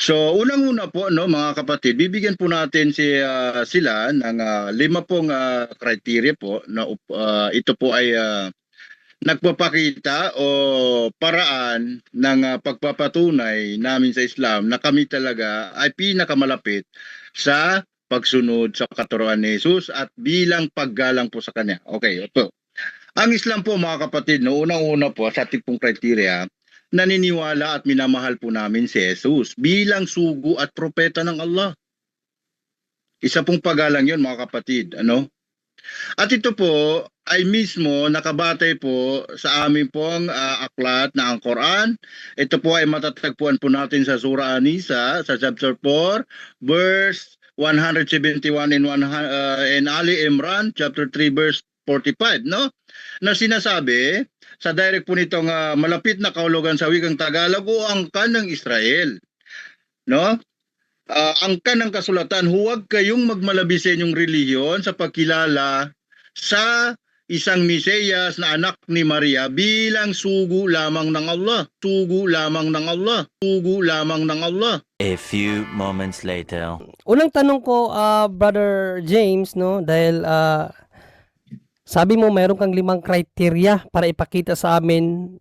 So, unang-una po, no, mga kapatid, bibigyan po natin sila ng 5 pong criteria po na ito po ay nagpapakita o paraan ng pagpapatunay namin sa Islam na kami talaga ay pinakamalapit sa pagsunod sa katuruan ni Jesus at bilang paggalang po sa Kanya. Okay, ito. Ang Islam po, mga kapatid, no, unang-una po sa ating pong criteria, naniniwala at minamahal po namin si Jesus bilang sugo at propeta ng Allah. Isa pong paggalang yun, mga kapatid. Ano? At ito po ay mismo nakabatay po sa aming pong aklat na ang Quran. Ito po ay matatagpuan po natin sa Surah An-Nisa sa chapter 4, verse 171 and Ali Imran chapter 3 verse 45, no? Na sinasabi sa direct po nitong malapit na kahulugan sa wikang Tagalog o angkan ng Israel, no? Angkan ng kasulatan, huwag kayong magmalabi sa inyong relihiyon sa pagkilala sa isang Mesiyas na anak ni Maria bilang sugo lamang ng Allah. Sugo lamang ng Allah. Sugo lamang ng Allah. A few moments later. Unang tanong ko, Brother James, no, dahil sabi mo mayroon kang 5 criteria para ipakita sa amin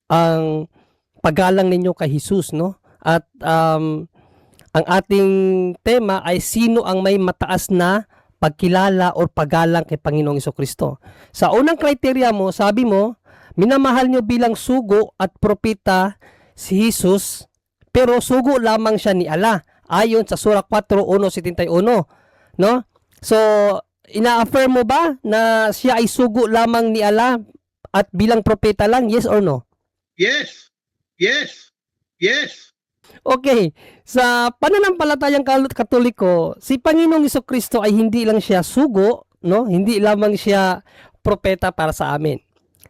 ang paggalang ninyo kay Jesus, no? At ang ating tema ay sino ang may mataas na pagkilala o paggalang kay Panginoong Jesucristo. Sa unang criteria mo, sabi mo, minamahal nyo bilang sugo at propeta si Jesus, pero sugo lamang siya ni Allah, ayon sa Surah 4:171, no? So, ina-affirm mo ba na siya ay sugo lamang ni Allah at bilang propeta lang? Yes or no? Yes. Yes. Yes. Okay, sa pananampalatayang Katoliko, si Panginoong Jesucristo ay hindi lang siya sugo, no? Hindi lamang siya propeta para sa amin.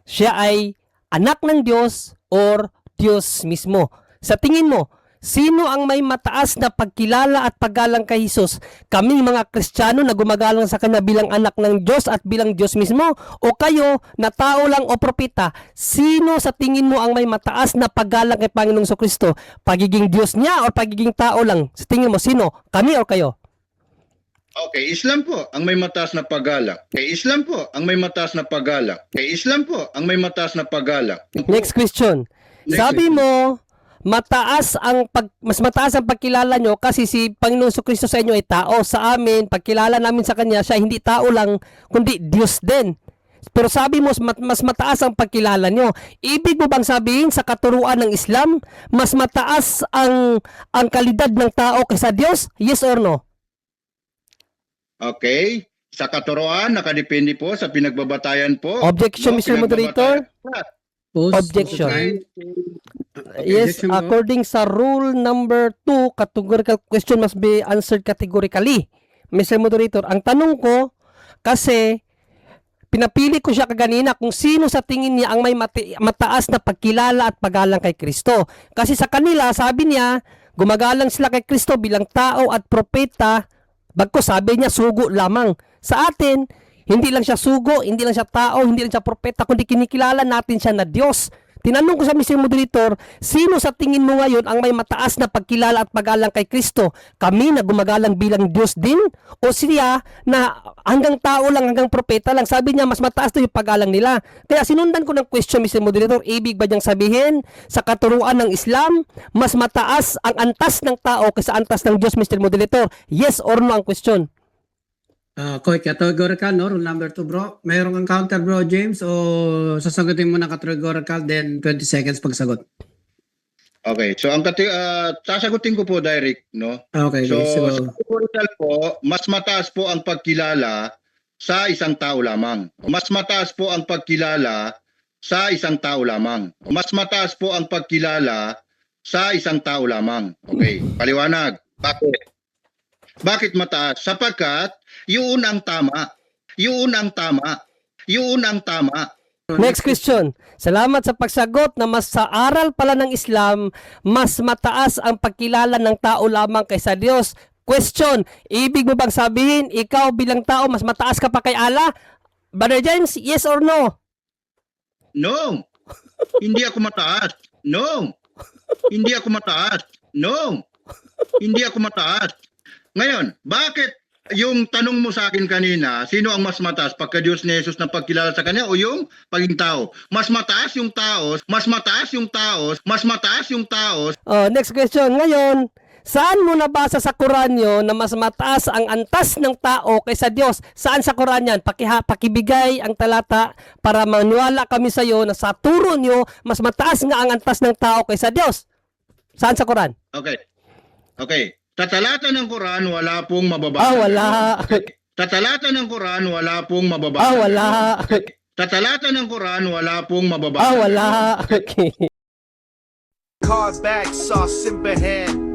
Siya ay anak ng Diyos or Diyos mismo. Sa tingin mo, sino ang may mataas na pagkilala at paggalang kay Jesus? Kaming mga Kristiyano na gumagalang sa Kanya bilang anak ng Diyos at bilang Diyos mismo? O kayo na tao lang o propeta? Sino sa tingin mo ang may mataas na paggalang kay Panginoong Jesucristo? Pagiging Diyos niya o pagiging tao lang? Sa tingin mo, sino? Kami o kayo? Okay, Islam po ang may mataas na paggalang. Kay Islam po ang may mataas na paggalang. Kay Islam po ang may mataas na paggalang. Next question. Sabi mo, mas mataas ang pagkilala nyo kasi si Panginoon Jesucristo sa inyo ay tao. Sa amin, pagkilala namin sa Kanya, siya hindi tao lang, kundi Diyos din. Pero sabi mo, mas mataas ang pagkilala nyo. Ibig mo bang sabihin sa katuruan ng Islam, mas mataas ang kalidad ng tao kaysa Diyos? Yes or no? Okay. Sa katuruan, nakadepende po sa pinagbabatayan po. Objection, Mr. Moderator? Objection. Yes, Objection mo. according sa rule number 2, categorical question must be answered categorically. Mr. Moderator, ang tanong ko, kasi pinapili ko siya kaganina kung sino sa tingin niya ang may mataas na pagkilala at paggalang kay Kristo. Kasi sa kanila, sabi niya, gumagalang sila kay Kristo bilang tao at propeta, bagko sabi niya, sugo lamang. Sa atin, hindi lang siya sugo, hindi lang siya tao, hindi lang siya propeta, kundi kinikilala natin siya na Diyos. Tinanong ko sa Mr. Moderator, sino sa tingin mo ngayon ang may mataas na pagkilala at paggalang kay Kristo? Kami na gumagalang bilang Diyos din? O siya na hanggang tao lang, hanggang propeta lang? Sabi niya, mas mataas na yung paggalang nila. Kaya sinundan ko ng question, Mr. Moderator, ibig ba niyang sabihin sa katuruan ng Islam, mas mataas ang antas ng tao kaysa antas ng Diyos, Mr. Moderator? Yes or no ang question? Categorical, no? Rule number 2, bro. Mayroong kang counter, bro, James, o sasagutin mo na categorical, then 20 seconds pagsagot. Okay, so ang sasagutin ko po direct, no? Okay, So, so sa categorical po, mas mataas po ang pagkilala sa isang tao lamang. Mas mataas po ang pagkilala sa isang tao lamang. Mas mataas po ang pagkilala sa isang tao lamang. Okay, paliwanag. Bakit? Bakit mataas? Sapagkat yun ang tama. Yun ang tama. Yun ang tama. Next question. Salamat sa pagsagot na mas sa aral pala ng Islam, mas mataas ang pagkilala ng tao lamang kaysa Diyos. Question, ibig mo bang sabihin, ikaw bilang tao, mas mataas ka pa kay Allah? Brother James, yes or no? No. Hindi ako mataas. No. Hindi ako mataas. No. Hindi ako mataas. Ngayon, bakit yung tanong mo sa akin kanina, sino ang mas mataas, pagka-Diyos ni Jesus na pagkilala sa Kanya o yung paging tao? Mas mataas yung tao, mas mataas yung tao, mas mataas yung tao. Oh, next question. Ngayon, saan mo nabasa sa Quran yun na mas mataas ang antas ng tao kaysa Diyos? Saan sa Quran yan? Pakibigay ang talata para maniwala kami sa iyo na sa turo nyo, mas mataas nga ang antas ng tao kaysa Diyos. Saan sa Quran? Okay. Sa talata ng Quran, wala pong mababasa. Ah, wala. Sa talata ng Quran, wala pong mababasa. Ah, wala. Sa talata ng Quran, wala pong mababasa. Ah, wala. Okay. Card back, sauce in hand.